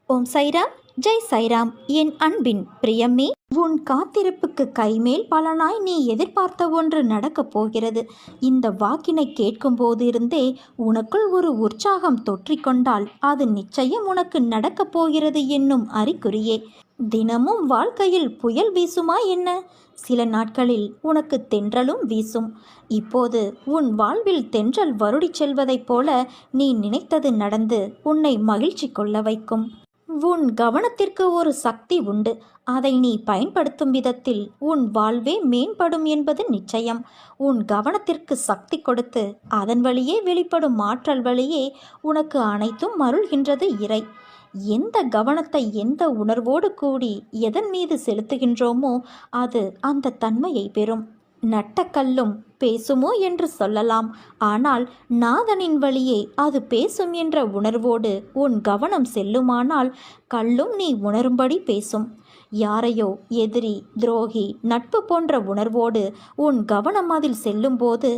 ஓம் சைராம், ஜெய் சைராம். என் அன்பின் பிரியமே, உன் காத்திருப்புக்கு கைமேல் பலனாய் நீ எதிர்பார்த்த ஒன்று நடக்கப் போகிறது. இந்த வாக்கினை கேட்கும் போதிருந்தே உனக்குள் ஒரு உற்சாகம் தொற்றிக்கொண்டால் அது நிச்சயம் உனக்கு நடக்கப் போகிறது என்னும் அறிகுறியே. தினமும் வாழ்க்கையில் புயல் வீசுமா என்ன? சில நாட்களில் உனக்கு தென்றலும் வீசும். இப்போது உன் வாழ்வில் தென்றல் வருடி செல்வதைப் போல நீ நினைத்தது நடந்து உன்னை மகிழ்ச்சி கொள்ள வைக்கும். உன் கவனத்திற்கு ஒரு சக்தி உண்டு. அதை நீ பயன்படுத்தும் விதத்தில் உன் வாழ்வே மேம்படும் என்பது நிச்சயம். உன் கவனத்திற்கு சக்தி கொடுத்து அதன் வழியே வெளிப்படும் ஆற்றல் வழியே உனக்கு அனைத்தும் அருள்கின்றது இறை. எந்த கவனத்தை எந்த உணர்வோடு கூடி எதன் மீது செலுத்துகின்றோமோ அது அந்த தன்மையை பெறும். நட்டக்கல்லும் பேசுமோ என்று சொல்லலாம். ஆனால் நாதனின் வழியே அது பேசும் என்ற உணர்வோடு உன் கவனம் செல்லுமானால் கல்லும் நீ உணரும்படி பேசும். யாரையோ எதிரி, துரோகி, நட்பு போன்ற உணர்வோடு உன் கவனம் அதில் செல்லும்போது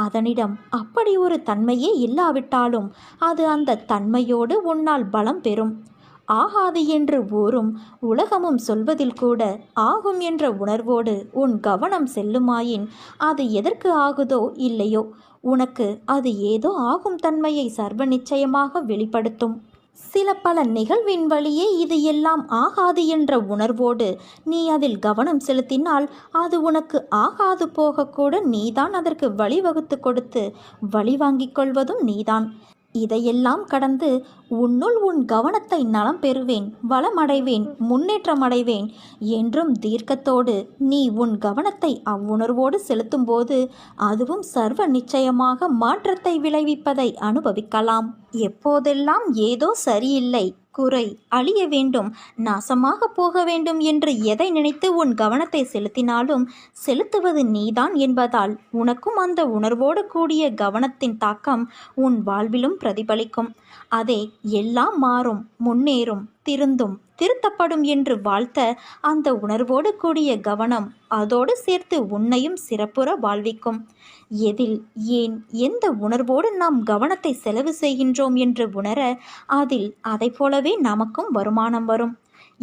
அதனிடம் அப்படி ஒரு தன்மையே இல்லாவிட்டாலும் அது அந்த தன்மையோடு உன்னால் பலம் பெறும். ஆகாது என்று ஊரும் உலகமும் சொல்வதில் கூட ஆகும் என்ற உணர்வோடு உன் கவனம் செல்லுமாயின் அது எதற்கு ஆகுதோ இல்லையோ உனக்கு அது ஏதோ ஆகும் தன்மையை சர்வ நிச்சயமாக வெளிப்படுத்தும். சில பல நிகழ்வின் வழியே இது எல்லாம் ஆகாது என்ற உணர்வோடு நீ அதில் கவனம் செலுத்தினால் அது உனக்கு ஆகாது போகக்கூட நீதான் அதற்கு வழிவகுத்து கொடுத்து வழி வாங்கிக் கொள்வதும் நீதான். இதையெல்லாம் கடந்து உன்னுள் உன் கவனத்தை நலம் பெறுவேன், வளமடைவேன், முன்னேற்றமடைவேன் என்றும் தீர்க்கத்தோடு நீ உன் கவனத்தை அவ்வுணர்வோடு செலுத்தும்போது அதுவும் சர்வ நிச்சயமாக மாற்றத்தை விளைவிப்பதை அனுபவிக்கலாம். எப்போதெல்லாம் ஏதோ சரியில்லை, குறை, அழிய வேண்டும், நாசமாக போக வேண்டும் என்று எதை நினைத்து உன் கவனத்தை செலுத்தினாலும் செலுத்துவது நீதான் என்பதால் உனக்கும் அந்த உணர்வோடு கூடிய கவனத்தின் தாக்கம் உன் வாழ்விலும் பிரதிபலிக்கும். அதே எல்லாம் மாறும், முன்னேறும், திருந்தும், திருத்தப்படும் என்று வாழ்த்த அந்த உணர்வோடு கூடிய கவனம் அதோடு சேர்த்து உன்னையும் சிறப்புற வாழ்விக்கும். எதில், ஏன், எந்த உணர்வோடு நாம் கவனத்தை செலவு செய்கின்றோம் என்று உணர அதில் அதை போலவே நமக்கும் வருமானம் வரும்.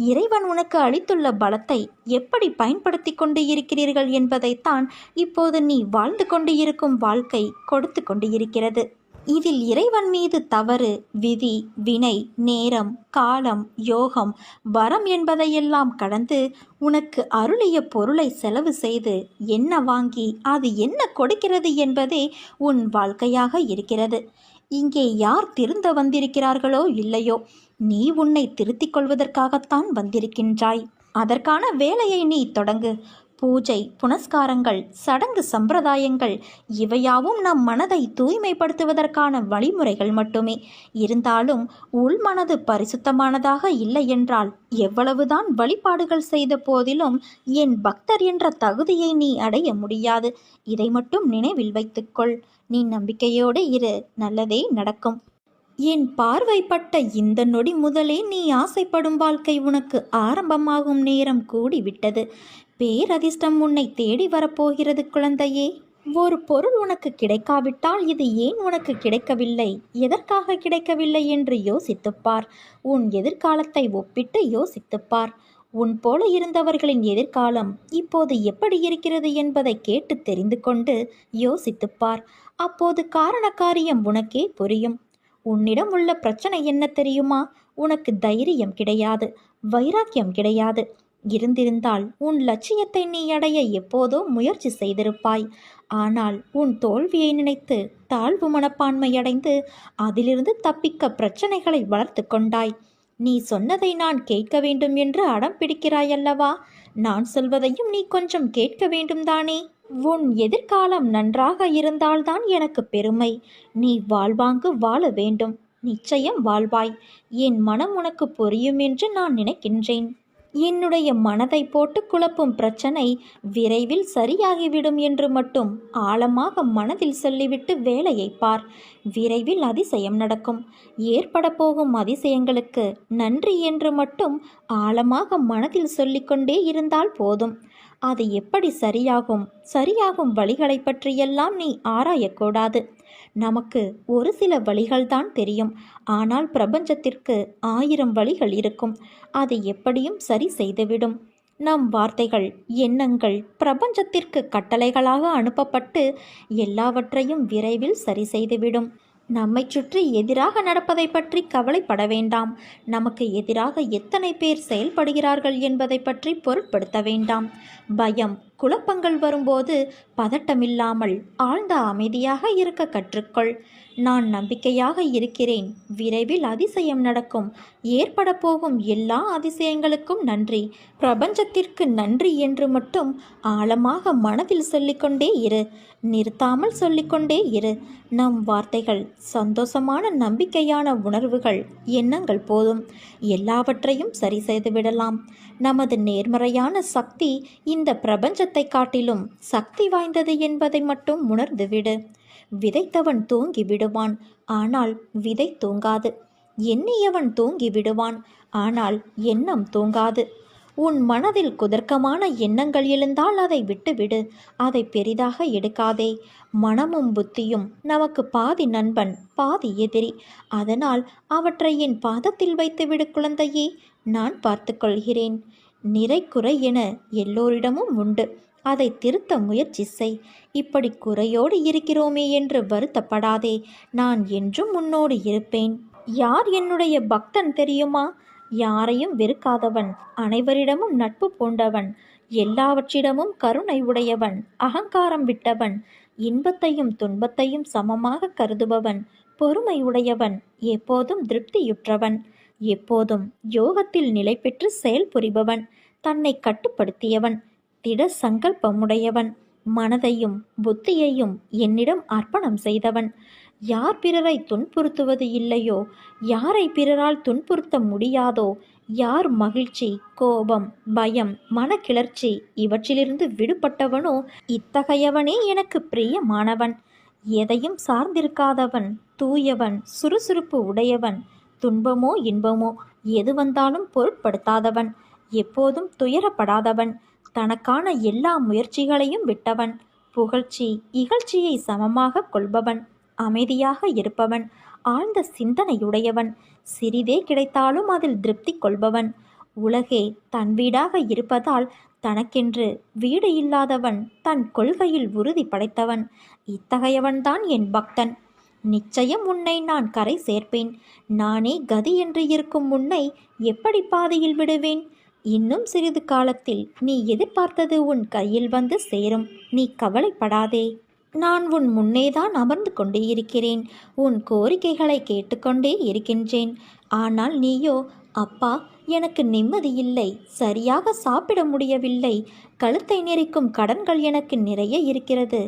இறைவன் உனக்கு அளித்துள்ள பலத்தை எப்படி பயன்படுத்தி கொண்டு இருக்கிறீர்கள் என்பதைத்தான் இப்போது நீ வாழ்ந்து கொண்டு இருக்கும் வாழ்க்கை கொடுத்து கொண்டு இருக்கிறது. இதில் இறைவன் மீது தவறு, விதி, வினை, நேரம், காலம், யோகம், வரம் என்பதையெல்லாம் கடந்து உனக்கு அருளிய பொருளை செலவு செய்து என்ன வாங்கி அது என்ன கொடுக்கிறது என்பதே உன் வாழ்க்கையாக இருக்கிறது. இங்கே யார் திருந்த வந்திருக்கிறார்களோ இல்லையோ, நீ உன்னை திருத்திக் கொள்வதற்காகத்தான் வந்திருக்கின்றாய். அதற்கான வேலையை நீ தொடங்கு. பூஜை, புனஸ்காரங்கள், சடங்கு, சம்பிரதாயங்கள் இவையாவும் நம் மனதை தூய்மைப்படுத்துவதற்கான வழிமுறைகள் மட்டுமே. இருந்தாலும் உள்மனது பரிசுத்தமானதாக இல்லை என்றால் எவ்வளவுதான் வழிபாடுகள் செய்த போதிலும் என் பக்தர் என்ற தகுதியை நீ அடைய முடியாது. இதை மட்டும் நினைவில் வைத்துக்கொள். நீ நம்பிக்கையோடு இரு, நல்லதே நடக்கும். என் பார்வைப்பட்ட இந்த நொடி முதலே நீ ஆசைப்படும் வாழ்க்கை உனக்கு ஆரம்பமாகும் நேரம் கூடிவிட்டது. பேரதிர்ஷ்டம் உன்னை தேடி வரப்போகிறது குழந்தையே. ஒரு பொருள் உனக்கு கிடைக்காவிட்டால் இது ஏன் உனக்கு கிடைக்கவில்லை, எதற்காக கிடைக்கவில்லை என்று யோசித்துப்பார். உன் எதிர்காலத்தை ஒப்பிட்டு யோசித்துப்பார். உன் போல இருந்தவர்களின் எதிர்காலம் இப்போது எப்படி இருக்கிறது என்பதை கேட்டு தெரிந்து கொண்டு யோசித்துப்பார். அப்போது காரண காரியம் உனக்கே புரியும். உன்னிடம் உள்ள பிரச்சனை என்ன தெரியுமா? உனக்கு தைரியம் கிடையாது, வைராக்கியம் கிடையாது. இருந்திருந்தால் உன் லட்சியத்தை நீ அடைய எப்போதோ முயற்சி செய்திருப்பாய். ஆனால் உன் தோல்வியை நினைத்து தாழ்வு மனப்பான்மையடைந்து அதிலிருந்து தப்பிக்க பிரச்சனைகளை வளர்த்து கொண்டாய். நீ சொன்னதை நான் கேட்க வேண்டும் என்று அடம் பிடிக்கிறாயல்லவா? நான் சொல்வதையும் நீ கொஞ்சம் கேட்க வேண்டும் தானே? உன் எதிர்காலம் நன்றாக இருந்தால்தான் எனக்கு பெருமை. நீ வாழ்வாங்கு வாழ வேண்டும். நிச்சயம் வாழ்வாய். என் மனம் உனக்கு புரியும் என்று நான் நினைக்கின்றேன். என்னுடைய மனதை போட்டு குழப்பும் பிரச்சனை விரைவில் சரியாகிவிடும் என்று மட்டும் ஆழமாக மனதில் சொல்லிவிட்டு வேலையை பார். விரைவில் அதிசயம் நடக்கும். ஏற்பட போகும் அதிசயங்களுக்கு நன்றி என்று மட்டும் ஆழமாக மனதில் சொல்லிக்கொண்டே இருந்தால் போதும். அது எப்படி சரியாகும் வழிகளை பற்றியெல்லாம் நீ ஆராயக்கூடாது. நமக்கு ஒரு சில வழிகள்தான் தெரியும். ஆனால் பிரபஞ்சத்திற்கு 1000 வழிகள் இருக்கும். அதை எப்படியும் சரி செய்துவிடும். நம் வார்த்தைகள், எண்ணங்கள் பிரபஞ்சத்திற்கு கட்டளைகளாக அனுப்பப்பட்டு எல்லாவற்றையும் விரைவில் சரி செய்துவிடும். நம்மை சுற்றி எதிராக நடப்பதை பற்றி கவலைப்பட வேண்டாம். நமக்கு எதிராக எத்தனை பேர் செயல்படுகிறார்கள் என்பதை பற்றி பொருட்படுத்த வேண்டாம். பயம், குழப்பங்கள் வரும்போது பதட்டமில்லாமல் ஆழ்ந்த அமைதியாக இருக்க கற்றுக்கொள். நான் நம்பிக்கையாக இருக்கிறேன். விரைவில் அதிசயம் நடக்கும். ஏற்பட போகும் எல்லா அதிசயங்களுக்கும் நன்றி. பிரபஞ்சத்திற்கு நன்றி என்று மட்டும் ஆழமாக மனதில் சொல்லிக்கொண்டே இரு. நிறுத்தாமல் சொல்லிக்கொண்டே இரு. நம் வார்த்தைகள், சந்தோஷமான நம்பிக்கையான உணர்வுகள், எண்ணங்கள் போதும். எல்லாவற்றையும் சரி செய்துவிடலாம். நமது நேர்மறையான சக்தி இந்த பிரபஞ்சத்தை காட்டிலும் சக்தி வாய்ந்தது என்பதை மட்டும் உணர்ந்துவிடு. விதைத்தவன் தூங்கி விடுவான், ஆனால் விதை தூங்காது. எண்ணியவன் தூங்கி விடுவான், ஆனால் எண்ணம் தூங்காது. உன் மனதில் குதர்க்கமான எண்ணங்கள் எழுந்தால் அதை விட்டுவிடு. அதை பெரிதாக எடுக்காதே. மனமும் புத்தியும் நமக்கு பாதி நண்பன், பாதி எதிரி. அதனால் அவற்றை என் பாதத்தில் வைத்துவிடு குழந்தையே. நான் பார்த்து கொள்கிறேன். நிறை குறை என எல்லோரிடமும் உண்டு. அதை திருத்த முயற்சி செய். இப்படி குறையோடு இருக்கிறோமே என்று வருத்தப்படாதே. நான் என்றும் உன்னோடு இருப்பேன். யார் என்னுடைய பக்தன் தெரியுமா? யாரையும் வெறுக்காதவன், அனைவரிடமும் நட்பு பூண்டவன், எல்லாவற்றிடமும் கருணை உடையவன், அகங்காரம் விட்டவன், இன்பத்தையும் துன்பத்தையும் சமமாக கருதுபவன், பொறுமை உடையவன், எப்போதும் திருப்தியுற்றவன், எப்போதும் யோகத்தில் நிலை பெற்று செயல்புரிபவன், தன்னை கட்டுப்படுத்தியவன், திட சங்கல்பமுடையவன், மனதையும் புத்தியையும் என்னிடம் அர்ப்பணம் செய்தவன். யார் பிறரை துன்புறுத்துவது இல்லையோ, யாரை பிறரால் துன்புறுத்த முடியாதோ, யார் மகிழ்ச்சி, கோபம், பயம், மனக்கிளர்ச்சி இவற்றிலிருந்து விடுபட்டவனோ, இத்தகையவனே எனக்கு பிரியமானவன். எதையும் சார்ந்திருக்காதவன், தூயவன், சுறுசுறுப்பு உடையவன், துன்பமோ இன்பமோ எது வந்தாலும் பொருட்படுத்தாதவன், எப்போதும் துயரப்படாதவன், தனக்கான எல்லா முயற்சிகளையும் விட்டவன், புகழ்ச்சி இகழ்ச்சியை சமமாக கொள்பவன், அமைதியாக இருப்பவன், ஆழ்ந்த சிந்தனையுடையவன், சிறிதே கிடைத்தாலும் அதில் திருப்தி கொள்பவன், உலகே தன் வீடாக இருப்பதால் தனக்கென்று வீடு இல்லாதவன், தன் கொள்கையில் உறுதி படைத்தவன். இத்தகையவன்தான் என் பக்தன். நிச்சயம் உன்னை நான் கரை சேர்ப்பேன். நானே கதி என்று இருக்கும் உன்னை எப்படி பாதையில் விடுவேன்? இன்னும் சிறிது காலத்தில் நீ எதிர்பார்த்தது உன் கையில் வந்து சேரும். நீ கவலைப்படாதே. நான் உன் முன்னேதான் அமர்ந்து கொண்டே இருக்கிறேன். உன் கோரிக்கைகளை கேட்டுக்கொண்டே இருக்கின்றேன். ஆனால் நீயோ, அப்பா எனக்கு நிம்மதியில்லை, சரியாக சாப்பிட முடியவில்லை, கழுத்தை நெரிக்கும் கடன்கள் எனக்கு நிறைய இருக்கிறது,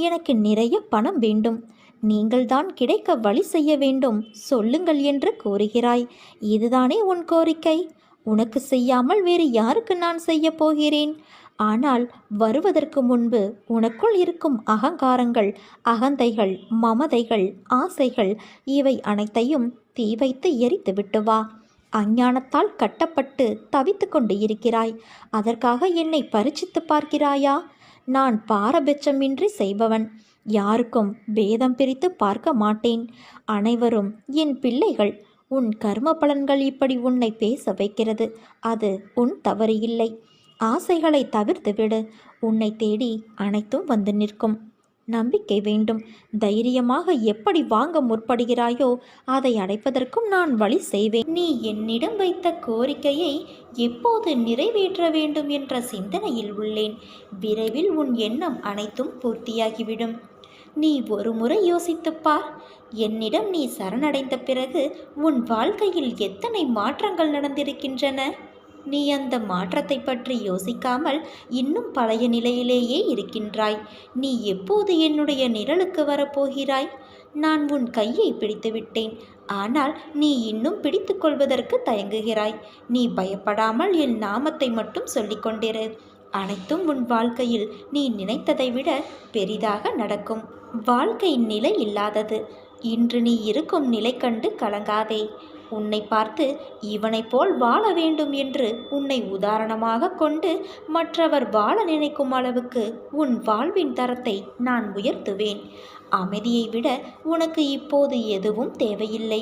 எனக்கு நிறைய பணம் வேண்டும், நீங்கள்தான் கிடைக்க வழி செய்ய வேண்டும், சொல்லுங்கள் என்று கோருகிறாய். இதுதானே உன் கோரிக்கை? உனக்கு செய்யாமல் வேறு யாருக்கு நான் செய்ய போகிறேன்? ஆனால் வருவதற்கு முன்பு உனக்குள் இருக்கும் அகங்காரங்கள், அகந்தைகள், மமதைகள், ஆசைகள் இவை அனைத்தையும் தீ வைத்து எரித்து விட்டு வா. அஞ்ஞானத்தால் கட்டப்பட்டு தவித்து கொண்டு இருக்கிறாய். அதற்காக என்னை பரீட்சித்து பார்க்கிறாயா? நான் பாரபட்சமின்றி செய்பவன். யாருக்கும் பேதம் பிரித்து பார்க்க மாட்டேன். அனைவரும் என் பிள்ளைகள். உன் கர்ம பலன்கள் இப்படி உன்னை பேச வைக்கிறது. அது உன் தவறு இல்லை. ஆசைகளை தவிர்த்து விடு. உன்னை தேடி அனைத்தும் வந்து நிற்கும். நம்பிக்கை வேண்டும். தைரியமாக எப்படி வாங்க முற்படுகிறாயோ அதை அடைப்பதற்கும் நான் வழி செய்வேன். நீ என்னிடம் வைத்த கோரிக்கையை எப்போது நிறைவேற்ற வேண்டும் என்ற சிந்தனையில் உள்ளேன். விரைவில் உன் எண்ணம் அனைத்தும் பூர்த்தியாகிவிடும். நீ ஒரு முறை யோசித்துப்பார். என்னிடம் நீ சரணடைந்த பிறகு உன் வாழ்க்கையில் எத்தனை மாற்றங்கள் நடந்திருக்கின்றன. நீ அந்த மாற்றத்தை பற்றி யோசிக்காமல் இன்னும் பழைய நிலையிலேயே இருக்கின்றாய். நீ எப்போது என்னுடைய நிழலுக்கு வரப்போகிறாய்? நான் உன் கையை பிடித்து விட்டேன். ஆனால் நீ இன்னும் பிடித்து கொள்வதற்கு தயங்குகிறாய். நீ பயப்படாமல் என் நாமத்தை மட்டும் சொல்லிக்கொண்டிரு. அனைத்தும் உன் வாழ்க்கையில் நீ நினைத்ததை விட பெரிதாக நடக்கும். வாழ்க்கை நிலை இல்லாதது. இன்று நீ இருக்கும் நிலை கண்டு கலங்காதே. உன்னை பார்த்து இவனைப் போல் வாழ வேண்டும் என்று உன்னை உதாரணமாக கொண்டு மற்றவர் வாழ நினைக்கும் அளவுக்கு உன் வாழ்வின் தரத்தை நான் உயர்த்துவேன். அமைதியை விட உனக்கு இப்போது எதுவும் தேவையில்லை.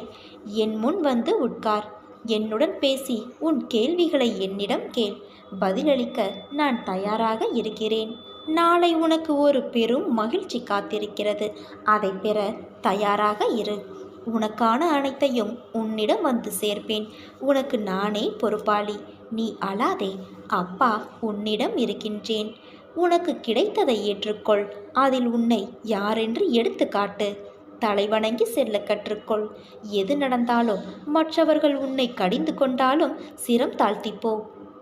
என் முன் வந்து உட்கார். என்னுடன் பேசி உன் கேள்விகளை என்னிடம் கேள். பதிலளிக்க நான் தயாராக இருக்கிறேன். நாளை உனக்கு ஒரு பெரும் மகிழ்ச்சி காத்திருக்கிறது. அதை பெற தயாராக இரு. உனக்கான அனைத்தையும் உன்னிடம் வந்து சேர்ப்பேன். உனக்கு நானே பொறுப்பாளி. நீ அழாதே. அப்பா உன்னிடம் இருக்கின்றேன். உனக்கு கிடைத்ததை ஏற்றுக்கொள். அதில் உன்னை யாரென்று எடுத்து காட்டு. தலைவணங்கி செல்ல கற்றுக்கொள். எது நடந்தாலும், மற்றவர்கள் உன்னை கடிந்து கொண்டாலும் சிரம் தாழ்த்திப்போ.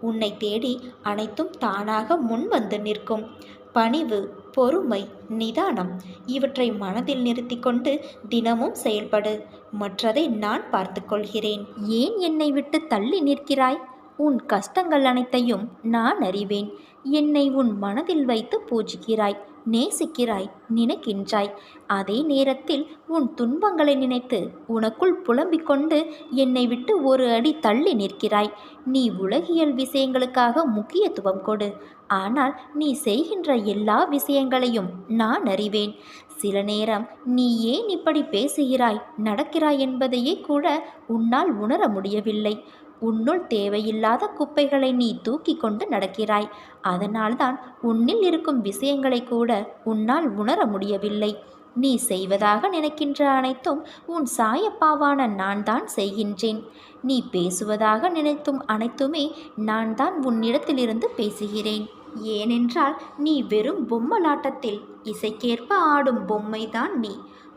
உன்னை தேடி அனைத்தும் தானாக முன் வந்து நிற்கும். பணிவு, பொறுமை, நிதானம் இவற்றை மனதில் நிறுத்தி கொண்டு தினமும் செயல்படு. மற்றதை நான் பார்த்து கொள்கிறேன். ஏன் என்னை விட்டு தள்ளி நிற்கிறாய்? உன் கஷ்டங்கள் அனைத்தையும் நான் அறிவேன். என்னை உன் மனதில் வைத்து பூஜிக்கிறாய், நேசிக்கிறாய், நினைக்கின்றாய். அதே நேரத்தில் உன் துன்பங்களை நினைத்து உனக்குள் புலம்பிக் கொண்டு என்னை விட்டு ஒரு அடி தள்ளி நிற்கிறாய். நீ உலகியல் விஷயங்களுக்காக முக்கியத்துவம் கொடு. ஆனால் நீ செய்கின்ற எல்லா விஷயங்களையும் நான் அறிவேன். சில நேரம் நீ ஏன் இப்படி பேசுகிறாய், நடக்கிறாய் என்பதையே கூட உன்னால் உணர முடியவில்லை. உன்னுள் தேவையில்லாத குப்பைகளை நீ தூக்கி கொண்டு நடக்கிறாய். அதனால்தான் உன்னில் இருக்கும் விஷயங்களை கூட உன்னால் உணர முடியவில்லை. நீ செய்வதாக நினைக்கின்ற அனைத்தும் உன் சாயப்பாவான நான் தான் செய்கின்றேன். நீ பேசுவதாக நினைத்தும் அனைத்துமே நான் தான் உன்னிடத்திலிருந்து பேசுகிறேன். ஏனென்றால் நீ வெறும் பொம்மலாட்டத்தில் இசைக்கேற்ப ஆடும் பொம்மைதான் நீ.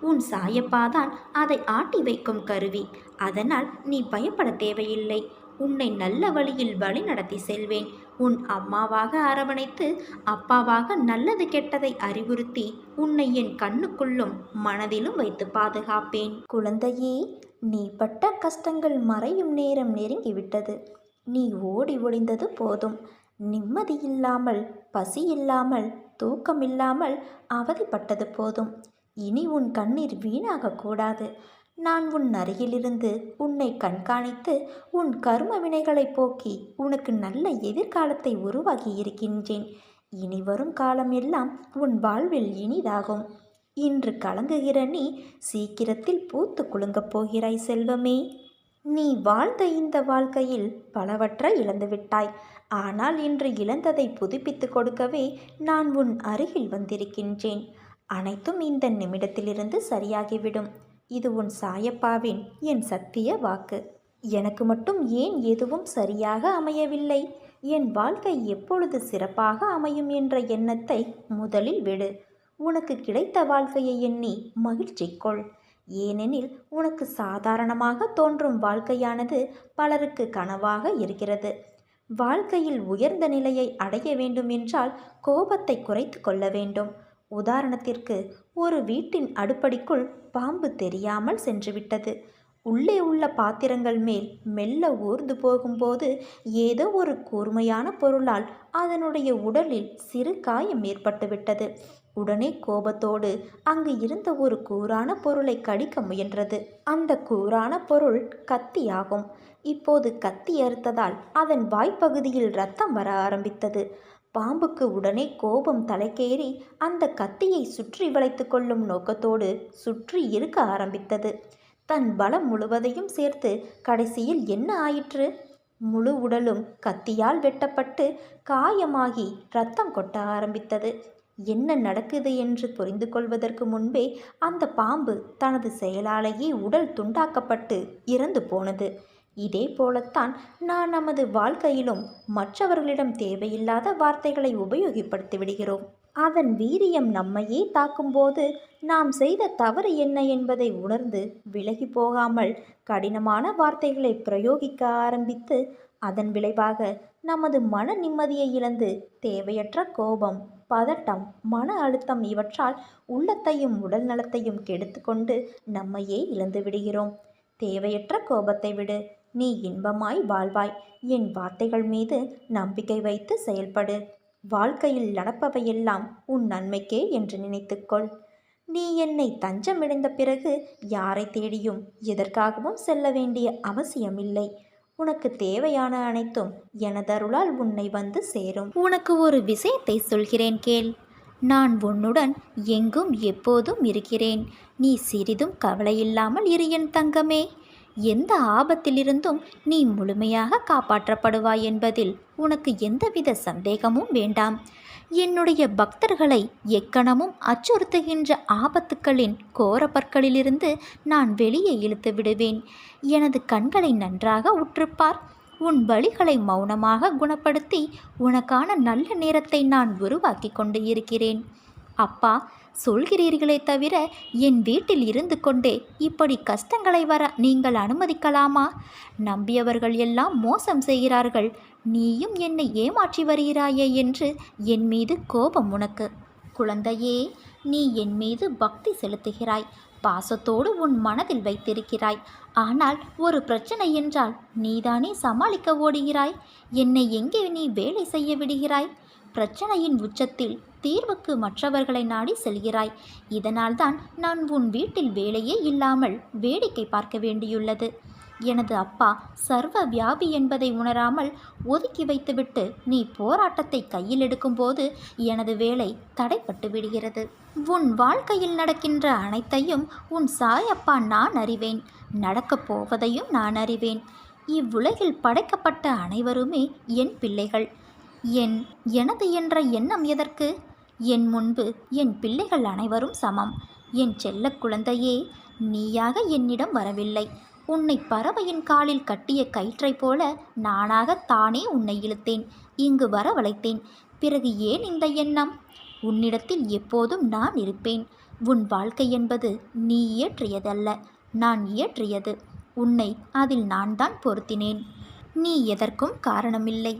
உன் சாயப்பாதான் அதை ஆட்டி வைக்கும் கருவி. அதனால் நீ பயப்பட தேவையில்லை. உன்னை நல்ல வழியில் வழி நடத்தி செல்வேன். உன் அம்மாவாக அரவணைத்து, அப்பாவாக நல்லது கெட்டதை அறிவுறுத்தி உன்னை என் கண்ணுக்குள்ளும் மனதிலும் வைத்து பாதுகாப்பேன். குழந்தையே, நீ பட்ட கஷ்டங்கள் மறையும் நேரம் நெருங்கிவிட்டது. நீ ஓடி ஒளிந்தது போதும். நிம்மதி இல்லாமல், பசி இல்லாமல், தூக்கமில்லாமல் அவதிப்பட்டது போதும். இனி உன் கண்ணீர் வீணாகக்கூடாது. நான் உன் அருகிலிருந்து உன்னை கண்காணித்து உன் கர்ம வினைகளை போக்கி உனக்கு நல்ல எதிர்காலத்தை உருவாக்கி இருக்கின்றேன். இனி வரும் காலம் எல்லாம் உன் வாழ்வில் இனிதாகும். இன்று கலங்குகிற நீ சீக்கிரத்தில் பூத்து குலுங்கப் போகிறாய் செல்வமே. நீ வாழ்ந்த இந்த வாழ்க்கையில் பலவற்றை இழந்துவிட்டாய். ஆனால் இன்று இழந்ததை புதுப்பித்து கொடுக்கவே நான் உன் அருகில் வந்திருக்கின்றேன். அனைத்தும் இந்த நிமிடத்திலிருந்து சரியாகிவிடும். இது உன் சாயப்பாவின் என் சத்திய வாக்கு. எனக்கு மட்டும் ஏன் எதுவும் சரியாக அமையவில்லை, என் வாழ்க்கை எப்பொழுது சிறப்பாக அமையும் என்ற எண்ணத்தை முதலில் விடு. உனக்கு கிடைத்த வாழ்க்கையை எண்ணி மகிழ்ச்சி கொள். ஏனெனில் உனக்கு சாதாரணமாக தோன்றும் வாழ்க்கையானது பலருக்கு கனவாக இருக்கிறது. வாழ்க்கையில் உயர்ந்த நிலையை அடைய வேண்டும் என்றால் கோபத்தை குறைத்து கொள்ள வேண்டும். உதாரணத்திற்கு, ஒரு வீட்டின் அடுப்படிக்குள் பாம்பு தெரியாமல் சென்றுவிட்டது. உள்ளே உள்ள பாத்திரங்கள் மேல் மெல்ல ஊர்ந்து போகும்போது ஏதோ ஒரு கூர்மையான பொருளால் அதனுடைய உடலில் சிறு காயம் ஏற்பட்டுவிட்டது. உடனே கோபத்தோடு அங்கு இருந்த ஒரு கூரான பொருளை கடிக்க முயன்றது. அந்த கூரான பொருள் கத்தியாகும். இப்போது கத்தி அறுத்ததால் அதன் வாய்ப்பகுதியில் இரத்தம் வர ஆரம்பித்தது. பாம்புக்கு உடனே கோபம் தலைக்கேறி அந்த கத்தியை சுற்றி வளைத்து கொள்ளும் நோக்கத்தோடு சுற்றி இழுக்க ஆரம்பித்தது. தன் பலம் முழுவதையும் சேர்த்து கடைசியில் என்ன ஆயிற்று? முழு உடலும் கத்தியால் வெட்டப்பட்டு காயமாகி இரத்தம் கொட்ட ஆரம்பித்தது. என்ன நடக்குது என்று புரிந்து கொள்வதற்கு முன்பே அந்த பாம்பு தனது செயலாலேயே உடல் துண்டாக்கப்பட்டு இறந்து போனது. இதே போலத்தான் நாம் நமது வாழ்க்கையிலும் மற்றவர்களிடம் தேவையில்லாத வார்த்தைகளை உபயோகப்படுத்தி விடுகிறோம். அதன் வீரியம் நம்மையே தாக்கும்போது நாம் செய்த தவறு என்ன என்பதை உணர்ந்து விலகி போகாமல் கடினமான வார்த்தைகளை பிரயோகிக்க ஆரம்பித்து அதன் விளைவாக நமது மன நிம்மதியை இழந்து தேவையற்ற கோபம், பதட்டம், மன அழுத்தம் இவற்றால் உள்ளத்தையும் உடல் நலத்தையும் கெடுத்து கொண்டு நம்மையே இழந்து விடுகிறோம். தேவையற்ற கோபத்தை விடு. நீ இன்பமாய் வாழ்வாய். என் வார்த்தைகள் மீது நம்பிக்கை வைத்து செயல்படு. வாழ்க்கையில் நடப்பவையெல்லாம் உன் நன்மைக்கே என்று நினைத்துக்கொள். நீ என்னை தஞ்சமடைந்த பிறகு யாரை தேடியும் எதற்காகவும் செல்ல வேண்டிய அவசியமில்லை. உனக்கு தேவையான அனைத்தும் எனதருளால் உன்னை வந்து சேரும். உனக்கு ஒரு விஷயத்தை சொல்கிறேன் கேள். நான் உன்னுடன் எங்கும் எப்போதும் இருக்கிறேன். நீ சிறிதும் கவலையில்லாமல் இரு என் தங்கமே. எந்த ஆபத்திலிருந்தும் நீ முழுமையாக காப்பாற்றப்படுவாய் என்பதில் உனக்கு எந்தவித சந்தேகமும் வேண்டாம். என்னுடைய பக்தர்களை எக்கணமும் அச்சுறுத்துகின்ற ஆபத்துக்களின் கோரப்பற்களிலிருந்து நான் வெளியே இழுத்து விடுவேன். எனது கண்களை நன்றாக உற்றுப்பார். உன் வலிகளை மௌனமாக குணப்படுத்தி உனக்கான நல்ல நேரத்தை நான் உருவாக்கி கொண்டு இருக்கிறேன். அப்பா, சொல்கிறீர்களே தவிர என் வீட்டில் இருந்து கொண்டே இப்படி கஷ்டங்களை வர நீங்கள் அனுமதிக்கலாமா? நம்பியவர்கள் எல்லாம் மோசம் செய்கிறார்கள். நீயும் என்னை ஏமாற்றி வருகிறாயே என்று என் மீது கோபம் உனக்கு. குழந்தையே, நீ என் மீது பக்தி செலுத்துகிறாய், பாசத்தோடு உன் மனதில் வைத்திருக்கிறாய். ஆனால் ஒரு பிரச்சனை என்றால் நீதானே சமாளிக்க ஓடுகிறாய். என்னை எங்கே நீ வேலை செய்ய விடுகிறாய்? பிரச்சனையின் உச்சத்தில் தீர்வுக்கு மற்றவர்களை நாடி செல்கிறாய். இதனால்தான் நான் உன் வீட்டில் வேலையே இல்லாமல் வேடிக்கை பார்க்க வேண்டியுள்ளது. எனது அப்பா சர்வ வியாபி என்பதை உணராமல் ஒதுக்கி வைத்துவிட்டு நீ போராட்டத்தை கையில் எடுக்கும்போது எனது வேலை தடைப்பட்டு விடுகிறது. உன் வாழ்க்கையில் நடக்கின்ற அனைத்தையும் உன் சாயப்பா நான் அறிவேன். நடக்கப் போவதையும் நான் அறிவேன். இவ்வுலகில் படைக்கப்பட்ட அனைவருமே என் பிள்ளைகள். எனது என்ற எண்ணம் எதற்கு? என் முன்பு என் பிள்ளைகள் அனைவரும் சமம். என் செல்ல குழந்தையே, நீயாக என்னிடம் வரவில்லை. உன்னை பறவையின் காலில் கட்டிய கயிற்றை போல நானாகத்தானே உன்னை இழுத்தேன், இங்கு வரவழைத்தேன். பிறகு ஏன் இந்த எண்ணம்? உன்னிடத்தில் எப்போதும் நான் இருப்பேன். உன் வாழ்க்கை என்பது நீ இயற்றியதல்ல, நான் இயற்றியது. உன்னை அதில் நான் தான் பொருத்தினேன். நீ எதற்கும் காரணமில்லை.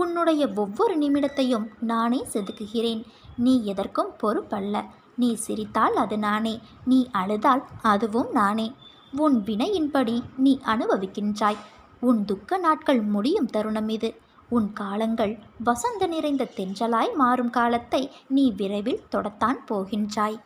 உன்னுடைய ஒவ்வொரு நிமிடத்தையும் நானே செதுக்குகிறேன். நீ எதற்கும் பொறுப்பல்ல. நீ சிரித்தால் அது நானே, நீ அழுதால் அதுவும் நானே. உன் வினையின்படி நீ அனுபவிக்கின்றாய். உன் துக்க நாட்கள் முடியும் தருணம் இது. உன் காலங்கள் வசந்த நிறைந்த தென்றலாய் மாறும் காலத்தை நீ விரைவில் தொடத்தான் போகின்றாய்.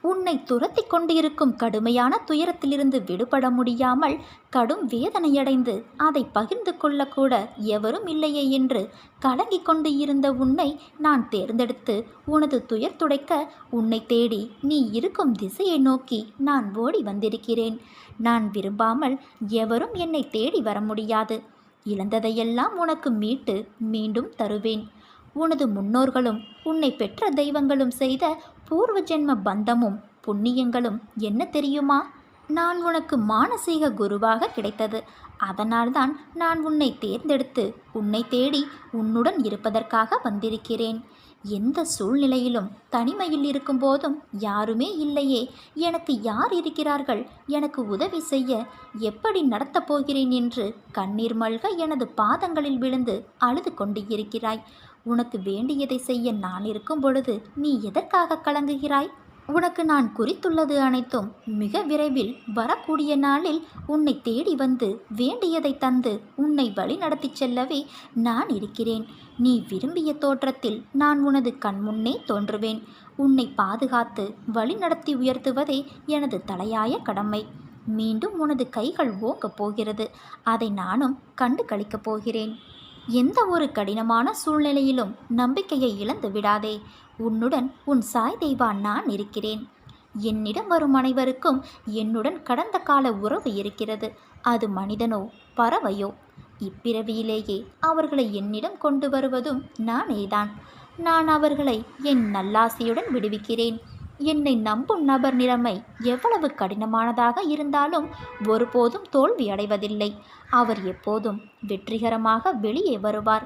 உன்னை துரத்தி கொண்டிருக்கும் கடுமையான துயரத்திலிருந்து விடுபட முடியாமல் கடும் வேதனையடைந்து அதை பகிர்ந்து கொள்ளக்கூட எவரும் இல்லையே என்று கலங்கிக் கொண்டு இருந்த உன்னை நான் தேர்ந்தெடுத்து உனது துயர் துடைக்க உன்னை தேடி நீ இருக்கும் திசையை நோக்கி நான் ஓடி வந்திருக்கிறேன். நான் விரும்பாமல் எவரும் என்னை தேடி வர முடியாது. இழந்ததையெல்லாம் உனக்கு மீட்டு மீண்டும் தருவேன். உனது முன்னோர்களும் உன்னை பெற்ற தெய்வங்களும் செய்த பூர்வ ஜென்ம பந்தமும் புண்ணியங்களும் என்ன தெரியுமா? நான் உனக்கு மானசீக குருவாக கிடைத்தது. அதனால்தான் நான் உன்னை தேர்ந்தெடுத்து உன்னை தேடி உன்னுடன் இருப்பதற்காக வந்திருக்கிறேன். எந்த சூழ்நிலையிலும் தனிமையில் இருக்கும்போதும் யாருமே இல்லையே, எனக்கு யார் இருக்கிறார்கள் எனக்கு உதவி செய்ய, எப்படி நடத்தப் போகிறேன் என்று கண்ணீர் மல்க எனது பாதங்களில் விழுந்து அழுது கொண்டு இருக்கிறாய். உனக்கு வேண்டியதை செய்ய நான் இருக்கும் பொழுது நீ எதற்காக கலங்குகிறாய்? உனக்கு நான் குறித்துள்ளது அனைத்தும் மிக விரைவில் வரக்கூடிய நாளில் உன்னை தேடி வந்து வேண்டியதை தந்து உன்னை வழி நடத்தி செல்லவே நான் இருக்கிறேன். நீ விரும்பிய தோற்றத்தில் நான் உனது கண்முன்னே தோன்றுவேன். உன்னை பாதுகாத்து வழி நடத்தி உயர்த்துவதே எனது தலையாய கடமை. மீண்டும் உனது கைகள் ஓங்கப் போகிறது. அதை நானும் கண்டு கழிக்கப் போகிறேன். எந்த ஒரு கடினமான சூழ்நிலையிலும் நம்பிக்கையை இழந்து விடாதே. உன்னுடன் உன் சாய் தெய்வா நான் இருக்கிறேன். என்னிடம் வரும் அனைவருக்கும் என்னுடன் கடந்த கால உறவு இருக்கிறது. அது மனிதனோ பறவையோ, இப்பிறவியிலேயே அவர்களை என்னிடம் கொண்டு வருவதும் நானேதான். நான் அவர்களை என் நல்லாசையுடன் விடுவிக்கிறேன். என்னை நம்பும் நபர் நிலைமை எவ்வளவு கடினமானதாக இருந்தாலும் ஒருபோதும் தோல்வி அடைவதில்லை. அவர் எப்போதும் வெற்றிகரமாக வெளியே வருவார்.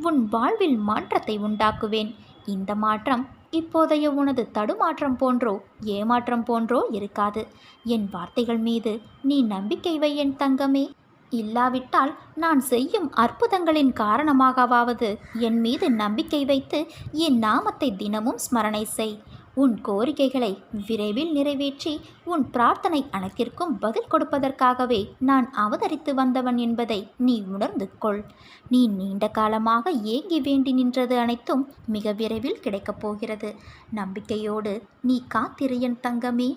உன் வாழ்வில் மாற்றத்தை உண்டாக்குவேன். இந்த மாற்றம் இப்போதைய உனது தடுமாற்றம் போன்றோ ஏமாற்றம் போன்றோ இருக்காது. என் வார்த்தைகள் மீது நீ நம்பிக்கை வை என் தங்கமே. இல்லாவிட்டால் நான் செய்யும் அற்புதங்களின் காரணமாகவாவது என் மீது நம்பிக்கை வைத்து என் நாமத்தை தினமும் ஸ்மரணை செய். உன் கோரிக்கைகளை விரைவில் நிறைவேற்றி உன் பிரார்த்தனை அனைத்திற்கும் பதில் கொடுப்பதற்காகவே நான் அவதரித்து வந்தவன் என்பதை நீ உணர்ந்து கொள். நீ நீண்ட காலமாக ஏங்கி வேண்டி நின்றது அனைத்தும் மிக விரைவில் கிடைக்கப் போகிறது. நம்பிக்கையோடு நீ காத்திரு என் தங்கமே.